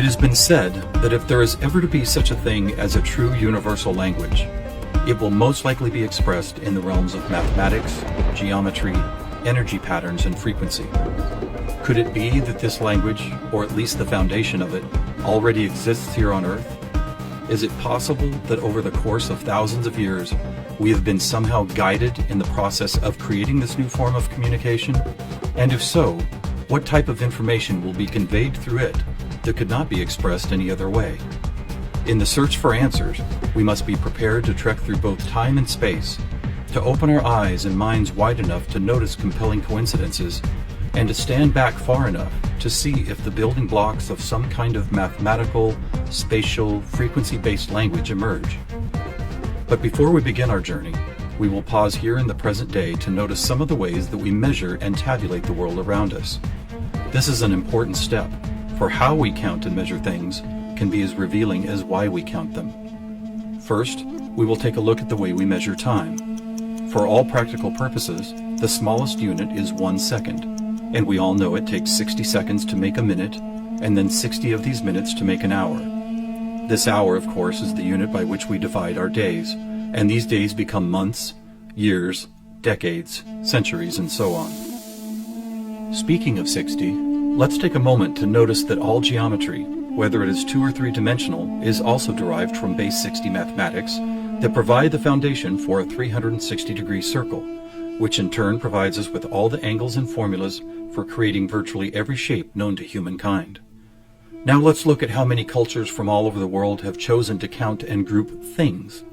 It has been said that if there is ever to be such a thing as a true universal language, it will most likely be expressed in the realms of mathematics, geometry, energy patterns, and frequency. Could it be that this language, or at least the foundation of it, already exists here on Earth? Is it possible that over the course of thousands of years, we have been somehow guided in the process of creating this new form of communication? And if so, what type of information will be conveyed through it that could not be expressed any other way? In the search for answers, we must be prepared to trek through both time and space, to open our eyes and minds wide enough to notice compelling coincidences, and to stand back far enough to see if the building blocks of some kind of mathematical, spatial, frequency-based language emerge. But before we begin our journey, we will pause here in the present day to notice some of the ways that we measure and tabulate the world around us. This is an important step, for how we count and measure things can be as revealing as why we count them. First, we will take a look at the way we measure time. For all practical purposes, the smallest unit is 1 second, and we all know it takes 60 seconds to make a minute, and then 60 of these minutes to make an hour. This hour, of course, is the unit by which we divide our days, and these days become months, years, decades, centuries, and so on. Speaking of 60, let's take a moment to notice that all geometry, whether it is 2 or 3 dimensional, is also derived from base 60 mathematics that provide the foundation for a 360-degree circle, which in turn provides us with all the angles and formulas for creating virtually every shape known to humankind. Now let's look at how many cultures from all over the world have chosen to count and group things.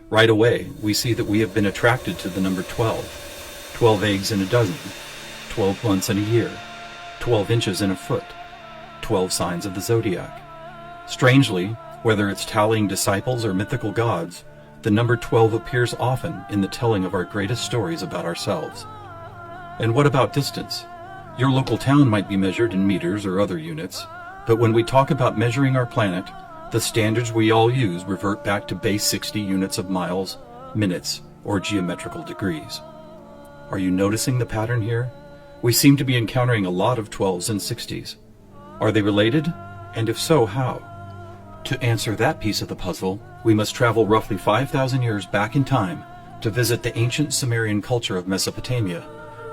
Right away, we see that we have been attracted to the number 12. 12 eggs in a dozen, 12 months in a year, 12 inches in a foot, 12 signs of the zodiac. Strangely, whether it's tallying disciples or mythical gods, the number 12 appears often in the telling of our greatest stories about ourselves. And what about distance? Your local town might be measured in meters or other units, but when we talk about measuring our planet, the standards we all use revert back to base 60 units of miles, minutes, or geometrical degrees. Are you noticing the pattern here? We seem to be encountering a lot of 12s and 60s. Are they related? And if so, how? To answer that piece of the puzzle, we must travel roughly 5,000 years back in time to visit the ancient Sumerian culture of Mesopotamia,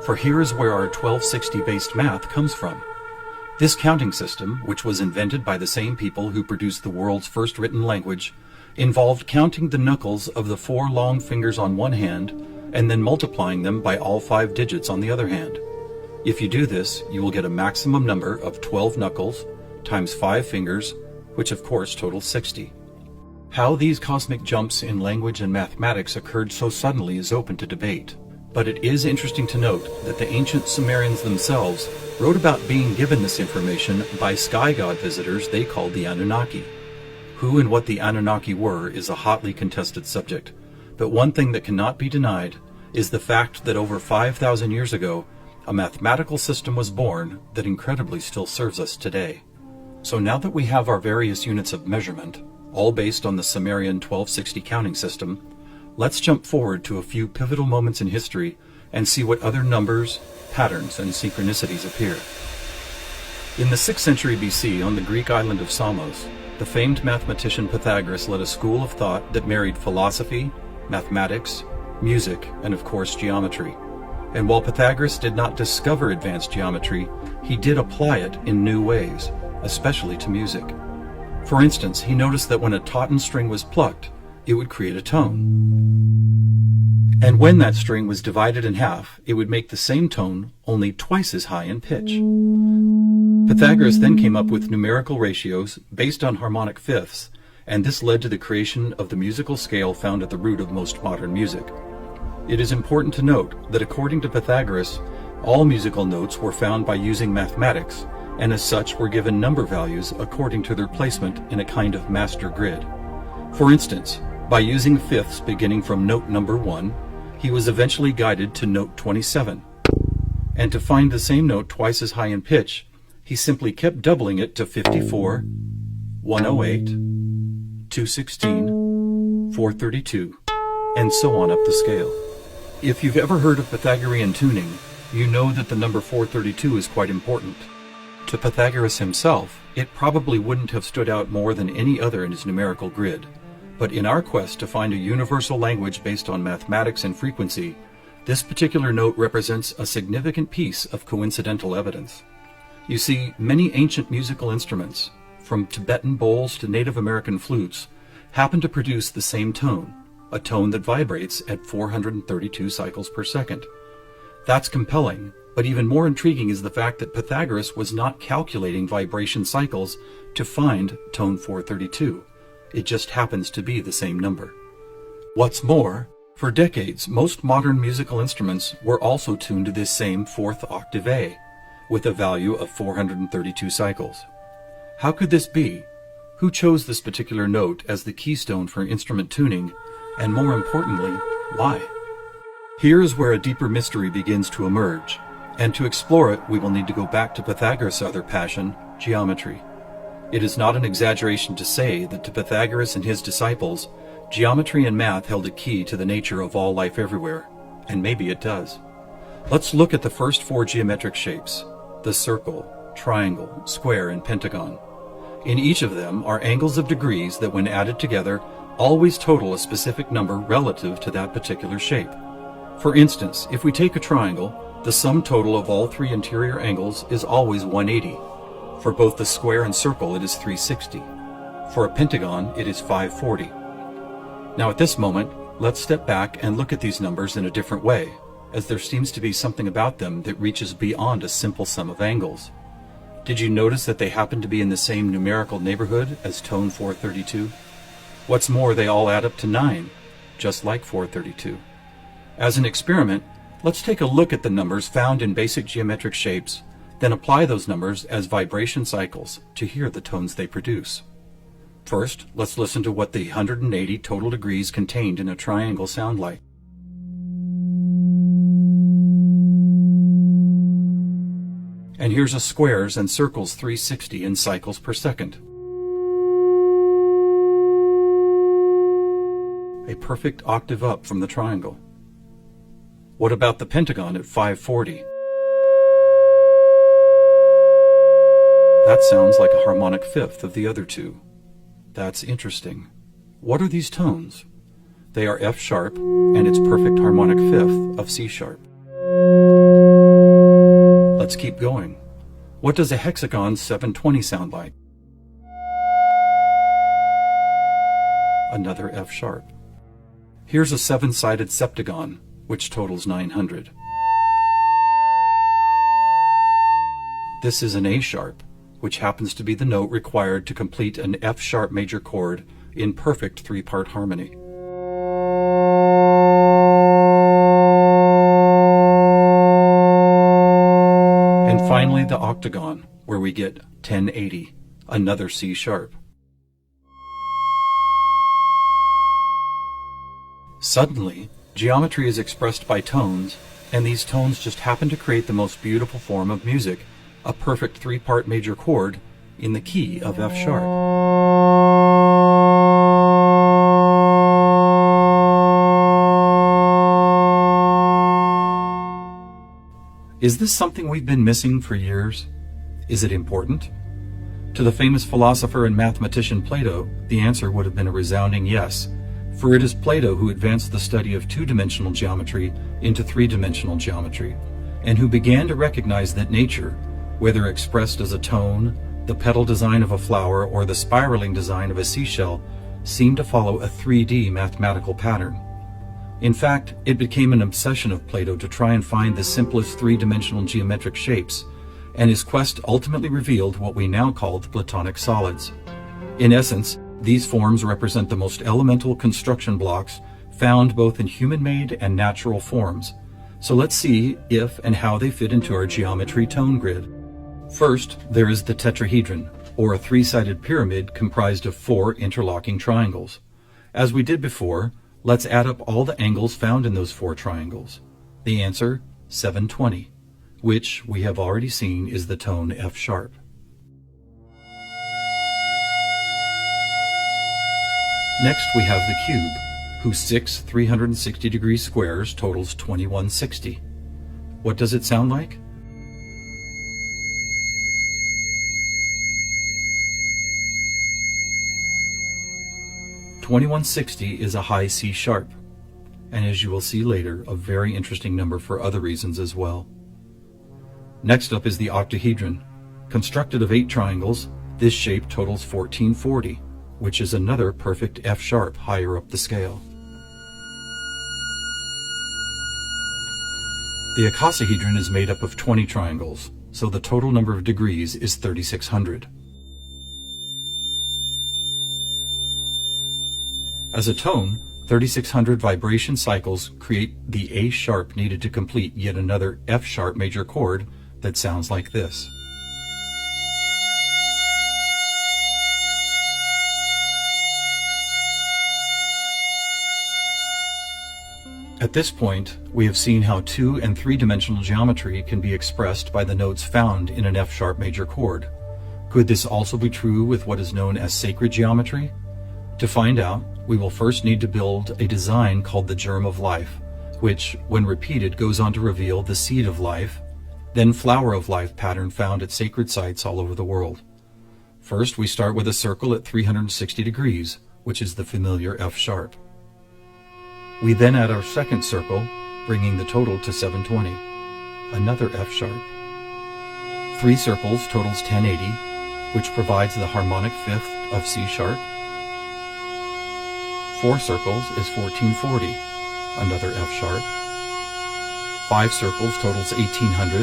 for here is where our 1260-based math comes from. This counting system, which was invented by the same people who produced the world's first written language, involved counting the knuckles of the 4 long fingers on one hand and then multiplying them by all 5 digits on the other hand. If you do this, you will get a maximum number of 12 knuckles times 5 fingers, which of course totals 60. How these cosmic jumps in language and mathematics occurred so suddenly is open to debate. But it is interesting to note that the ancient Sumerians themselves wrote about being given this information by sky god visitors they called the Anunnaki. Who and what the Anunnaki were is a hotly contested subject, but one thing that cannot be denied is the fact that over 5,000 years ago, a mathematical system was born that incredibly still serves us today. So now that we have our various units of measurement, all based on the Sumerian 1260 counting system, let's jump forward to a few pivotal moments in history and see what other numbers, patterns, and synchronicities appear. In the 6th century BC, on the Greek island of Samos, the famed mathematician Pythagoras led a school of thought that married philosophy, mathematics, music, and of course geometry. And while Pythagoras did not discover advanced geometry, he did apply it in new ways, especially to music. For instance, he noticed that when a tauten string was plucked, it would create a tone. And when that string was divided in half, it would make the same tone, only twice as high in pitch. Pythagoras then came up with numerical ratios based on harmonic fifths, and this led to the creation of the musical scale found at the root of most modern music. It is important to note that according to Pythagoras, all musical notes were found by using mathematics, and as such were given number values according to their placement in a kind of master grid. For instance, by using fifths beginning from note number 1, he was eventually guided to note 27. And to find the same note twice as high in pitch, he simply kept doubling it to 54, 108, 216, 432, and so on up the scale. If you've ever heard of Pythagorean tuning, you know that the number 432 is quite important. To Pythagoras himself, it probably wouldn't have stood out more than any other in his numerical grid. But in our quest to find a universal language based on mathematics and frequency, this particular note represents a significant piece of coincidental evidence. You see, many ancient musical instruments, from Tibetan bowls to Native American flutes, happen to produce the same tone, a tone that vibrates at 432 cycles per second. That's compelling, but even more intriguing is the fact that Pythagoras was not calculating vibration cycles to find tone 432. It just happens to be the same number. What's more, for decades, most modern musical instruments were also tuned to this same fourth octave A, with a value of 432 cycles. How could this be? Who chose this particular note as the keystone for instrument tuning, and more importantly, why? Here is where a deeper mystery begins to emerge, and to explore it we will need to go back to Pythagoras' other passion, geometry. It is not an exaggeration to say that to Pythagoras and his disciples, geometry and math held a key to the nature of all life everywhere, and maybe it does. Let's look at the first four geometric shapes, the circle, triangle, square, and pentagon. In each of them are angles of degrees that when added together always total a specific number relative to that particular shape. For instance, if we take a triangle, the sum total of all three interior angles is always 180. For both the square and circle it is 360. For a pentagon it is 540. Now at this moment, let's step back and look at these numbers in a different way, as there seems to be something about them that reaches beyond a simple sum of angles. Did you notice that they happen to be in the same numerical neighborhood as tone 432? What's more, they all add up to 9, just like 432. As an experiment, let's take a look at the numbers found in basic geometric shapes, then apply those numbers as vibration cycles to hear the tones they produce. First, let's listen to what the 180 total degrees contained in a triangle sound like. And here's a squares and circles 360 in cycles per second. A perfect octave up from the triangle. What about the pentagon at 540? That sounds like a harmonic fifth of the other two. That's interesting. What are these tones? They are F sharp and its perfect harmonic fifth of C sharp. Let's keep going. What does a hexagon 720 sound like? Another F sharp. Here's a seven-sided septagon, which totals 900. This is an A sharp, which happens to be the note required to complete an F sharp major chord in perfect three-part harmony. And finally the octagon, where we get 1080, another C sharp. Suddenly, geometry is expressed by tones, and these tones just happen to create the most beautiful form of music, a perfect three-part major chord in the key of F sharp. Is this something we've been missing for years? Is it important? To the famous philosopher and mathematician Plato, the answer would have been a resounding yes, for it is Plato who advanced the study of two-dimensional geometry into three-dimensional geometry, and who began to recognize that nature, whether expressed as a tone, the petal design of a flower, or the spiraling design of a seashell, seemed to follow a 3D mathematical pattern. In fact, it became an obsession of Plato to try and find the simplest three-dimensional geometric shapes, and his quest ultimately revealed what we now call the Platonic solids. In essence, these forms represent the most elemental construction blocks found both in human-made and natural forms. So let's see if and how they fit into our geometry tone grid. First, there is the tetrahedron, or a three-sided pyramid comprised of four interlocking triangles. As we did before, let's add up all the angles found in those four triangles. The answer, 720, which we have already seen is the tone F sharp. Next we have the cube, whose six 360-degree squares totals 2160. What does it sound like? 2160 is a high C sharp, and as you will see later, a very interesting number for other reasons as well. Next up is the octahedron. Constructed of 8 triangles, this shape totals 1440, which is another perfect F sharp higher up the scale. The icosahedron is made up of 20 triangles, so the total number of degrees is 3600. As a tone, 3600 vibration cycles create the A sharp needed to complete yet another F sharp major chord that sounds like this. At this point, we have seen how 2- and 3-dimensional geometry can be expressed by the notes found in an F sharp major chord. Could this also be true with what is known as sacred geometry? To find out, we will first need to build a design called the germ of life, which, when repeated, goes on to reveal the seed of life, then flower of life pattern found at sacred sites all over the world. First, we start with a circle at 360 degrees, which is the familiar F sharp. We then add our second circle, bringing the total to 720, another F sharp. 3 circles totals 1080, which provides the harmonic fifth of C sharp. 4 circles is 1440, another F sharp. 5 circles totals 1800,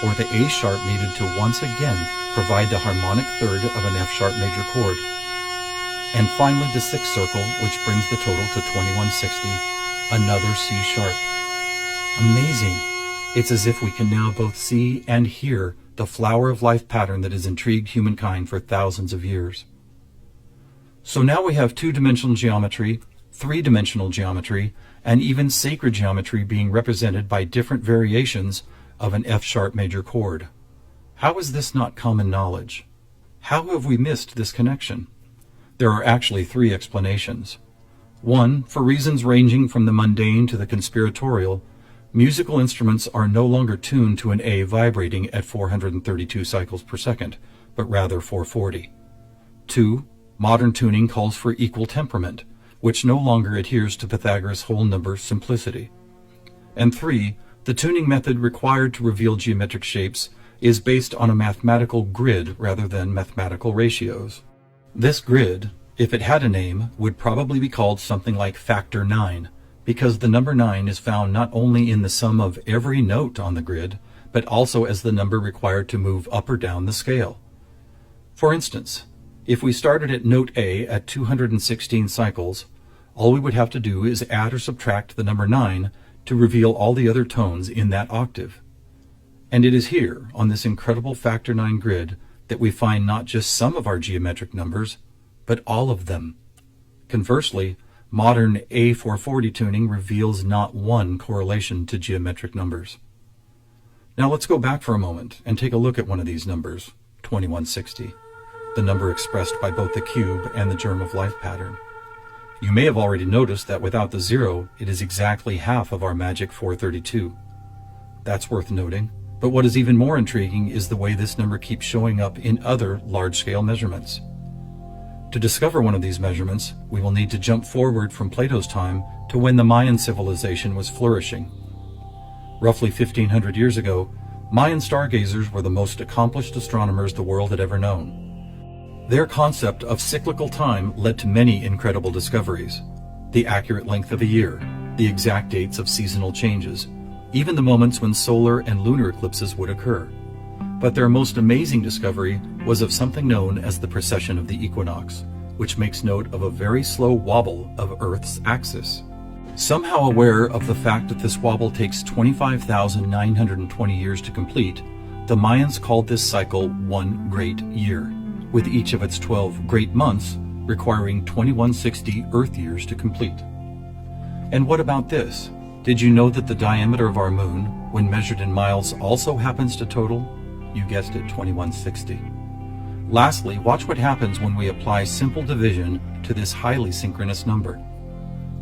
or the A sharp needed to once again provide the harmonic third of an F sharp major chord. And finally the 6th circle, which brings the total to 2160, another C sharp. Amazing! It's as if we can now both see and hear the flower of life pattern that has intrigued humankind for thousands of years. So now we have 2-dimensional geometry, 3-dimensional geometry, and even sacred geometry being represented by different variations of an F sharp major chord. How is this not common knowledge? How have we missed this connection? There are actually 3 explanations. 1, for reasons ranging from the mundane to the conspiratorial, musical instruments are no longer tuned to an A vibrating at 432 cycles per second, but rather 440. 2, modern tuning calls for equal temperament, which no longer adheres to Pythagoras' whole number simplicity. And 3, the tuning method required to reveal geometric shapes is based on a mathematical grid rather than mathematical ratios. This grid, if it had a name, would probably be called something like factor 9, because the number 9 is found not only in the sum of every note on the grid, but also as the number required to move up or down the scale. For instance, if we started at note A at 216 cycles, all we would have to do is add or subtract the number 9 to reveal all the other tones in that octave. And it is here, on this incredible factor 9 grid, that we find not just some of our geometric numbers, but all of them. Conversely, modern A440 tuning reveals not one correlation to geometric numbers. Now let's go back for a moment and take a look at one of these numbers, 2160. The number expressed by both the cube and the germ of life pattern. You may have already noticed that without the 0, it is exactly half of our magic 432. That's worth noting, but what is even more intriguing is the way this number keeps showing up in other large-scale measurements. To discover one of these measurements, we will need to jump forward from Plato's time to when the Mayan civilization was flourishing. Roughly 1500 years ago, Mayan stargazers were the most accomplished astronomers the world had ever known. Their concept of cyclical time led to many incredible discoveries. The accurate length of a year, the exact dates of seasonal changes, even the moments when solar and lunar eclipses would occur. But their most amazing discovery was of something known as the precession of the equinox, which makes note of a very slow wobble of Earth's axis. Somehow aware of the fact that this wobble takes 25,920 years to complete, the Mayans called this cycle one great year, with each of its 12 great months requiring 2160 Earth years to complete. And what about this? Did you know that the diameter of our moon, when measured in miles, also happens to total, you guessed it, 2160? Lastly, watch what happens when we apply simple division to this highly synchronous number.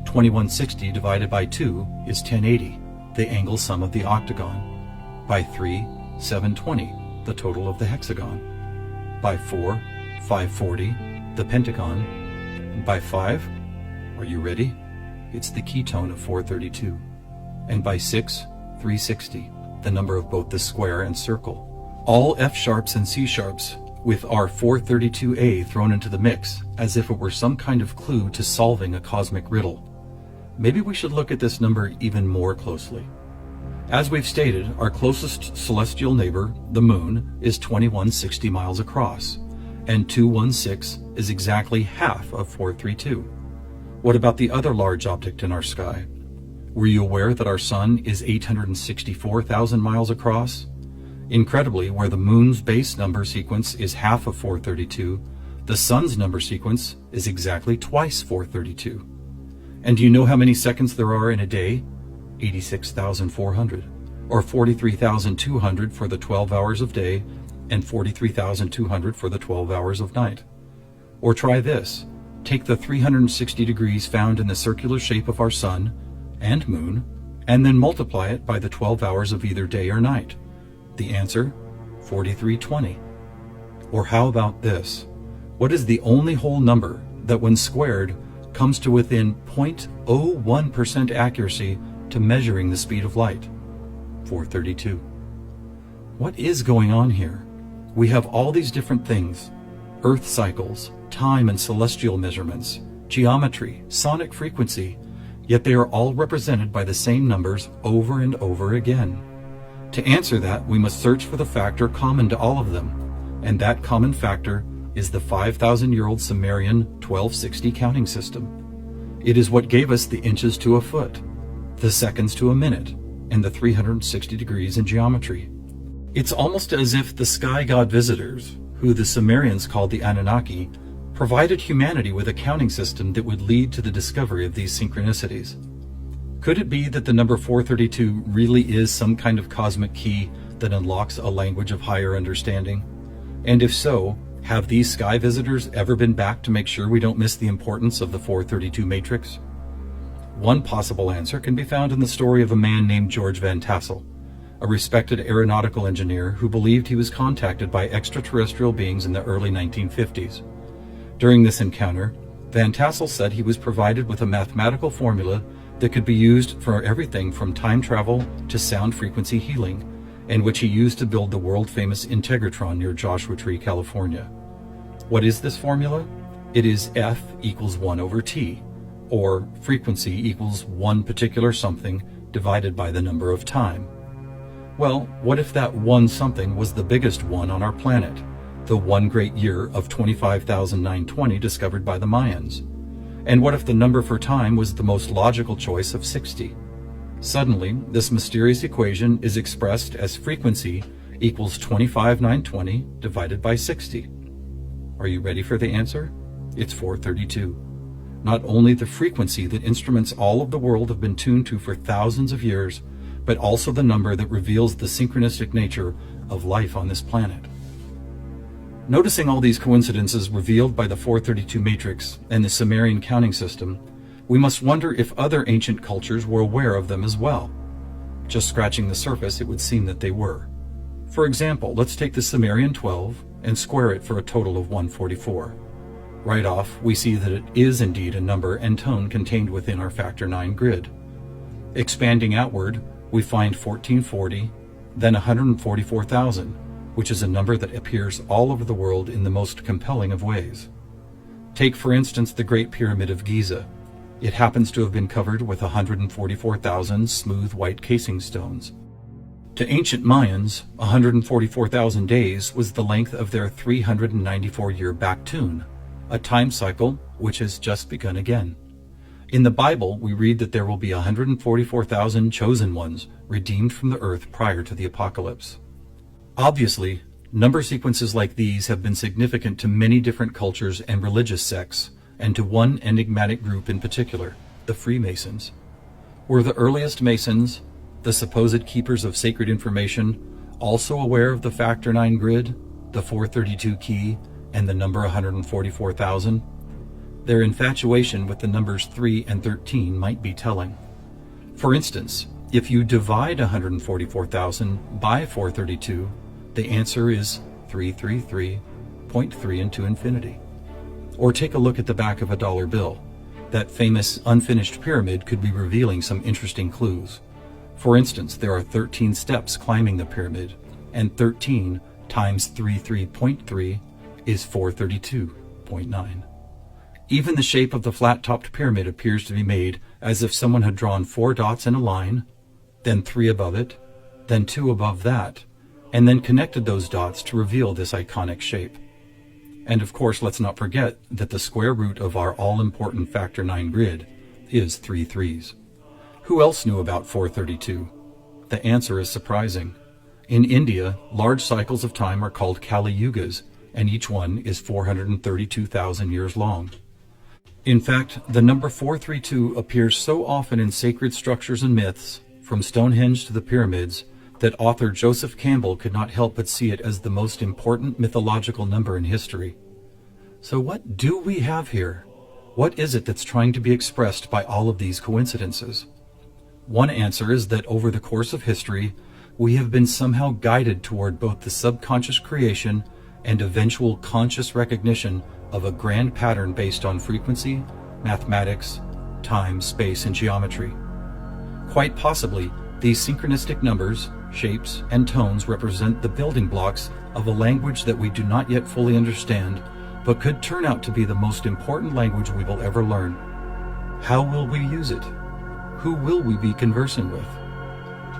2160 divided by 2 is 1080, the angle sum of the octagon. By 3, 720, the total of the hexagon. By 4, 540, the pentagon. And by 5, Are you ready? It's the ketone of 432. And by 6, 360, the number of both the square and circle. All F sharps and C sharps with our 432A thrown into the mix as if it were some kind of clue to solving a cosmic riddle. Maybe we should look at this number even more closely. As we've stated, our closest celestial neighbor, the Moon, is 2160 miles across, and 216 is exactly half of 432. What about the other large object in our sky? Were you aware that our Sun is 864,000 miles across? Incredibly, where the Moon's base number sequence is half of 432, the Sun's number sequence is exactly twice 432. And do you know how many seconds there are in a day? 86,400, or 43,200 for the 12 hours of day, and 43,200 for the 12 hours of night. Or try this. Take the 360 degrees found in the circular shape of our Sun and Moon, and then multiply it by the 12 hours of either day or night. The answer, 4320. Or how about this? What is the only whole number that when squared comes to within 0.01% accuracy to measuring the speed of light? 432. What is going on here? We have all these different things: Earth cycles, time and celestial measurements, geometry, sonic frequency, yet they are all represented by the same numbers over and over again. To answer that, we must search for the factor common to all of them, and that common factor is the 5,000-year-old Sumerian 1260 counting system. It is what gave us the inches to a foot, the seconds to a minute, and the 360 degrees in geometry. It's almost as if the sky god visitors, who the Sumerians called the Anunnaki, provided humanity with a counting system that would lead to the discovery of these synchronicities. Could it be that the number 432 really is some kind of cosmic key that unlocks a language of higher understanding? And if so, have these sky visitors ever been back to make sure we don't miss the importance of the 432 matrix? One possible answer can be found in the story of a man named George Van Tassel, a respected aeronautical engineer who believed he was contacted by extraterrestrial beings in the early 1950s. During this encounter, Van Tassel said he was provided with a mathematical formula that could be used for everything from time travel to sound frequency healing, and which he used to build the world-famous Integratron near Joshua Tree, California. What is this formula? It is F equals 1 over T, or frequency equals one particular something divided by the number of time. Well, what if that one something was the biggest one on our planet, the one great year of 25,920 discovered by the Mayans? And what if the number for time was the most logical choice of 60? Suddenly, this mysterious equation is expressed as frequency equals 25,920 divided by 60. Are you ready for the answer? It's 432. Not only the frequency that instruments all of the world have been tuned to for thousands of years, but also the number that reveals the synchronistic nature of life on this planet. Noticing all these coincidences revealed by the 432 matrix and the Sumerian counting system, we must wonder if other ancient cultures were aware of them as well. Just scratching the surface, it would seem that they were. For example, let's take the Sumerian 12 and square it for a total of 144. Right off, we see that it is indeed a number and tone contained within our factor 9 grid. Expanding outward, we find 1440, then 144,000, which is a number that appears all over the world in the most compelling of ways. Take, for instance, the Great Pyramid of Giza. It happens to have been covered with 144,000 smooth white casing stones. To ancient Mayans, 144,000 days was the length of their 394-year back tune, a time cycle which has just begun again. In the Bible, we read that there will be 144,000 chosen ones redeemed from the earth prior to the apocalypse. Obviously, number sequences like these have been significant to many different cultures and religious sects, and to one enigmatic group in particular, the Freemasons. Were the earliest Masons, the supposed keepers of sacred information, also aware of the factor 9 grid, the 432 key, and the number 144,000? Their infatuation with the numbers 3 and 13 might be telling. For instance, if you divide 144,000 by 432, the answer is 333.3 into infinity. Or take a look at the back of a dollar bill. That famous unfinished pyramid could be revealing some interesting clues. For instance, there are 13 steps climbing the pyramid, and 13 times 33.3 is 432.9. Even the shape of the flat-topped pyramid appears to be made as if someone had drawn 4 dots in a line, then 3 above it, then 2 above that, and then connected those dots to reveal this iconic shape. And of course, let's not forget that the square root of our all-important factor 9 grid is 3 threes. Who else knew about 432? The answer is surprising. In India, large cycles of time are called Kali Yugas, and each one is 432,000 years long. In fact, the number 432 appears so often in sacred structures and myths, from Stonehenge to the pyramids, that author Joseph Campbell could not help but see it as the most important mythological number in history. So what do we have here? What is it that's trying to be expressed by all of these coincidences? One answer is that over the course of history, we have been somehow guided toward both the subconscious creation and eventual conscious recognition of a grand pattern based on frequency, mathematics, time, space, and geometry. Quite possibly, these synchronistic numbers, shapes, and tones represent the building blocks of a language that we do not yet fully understand, but could turn out to be the most important language we will ever learn. How will we use it? Who will we be conversing with?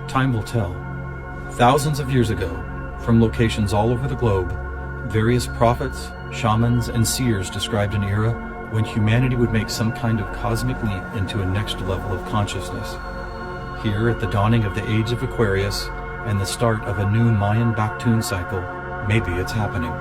Time will tell. Thousands of years ago, from locations all over the globe, various prophets, shamans, and seers described an era when humanity would make some kind of cosmic leap into a next level of consciousness. Here, at the dawning of the age of Aquarius and the start of a new Mayan Baktun cycle, maybe it's happening.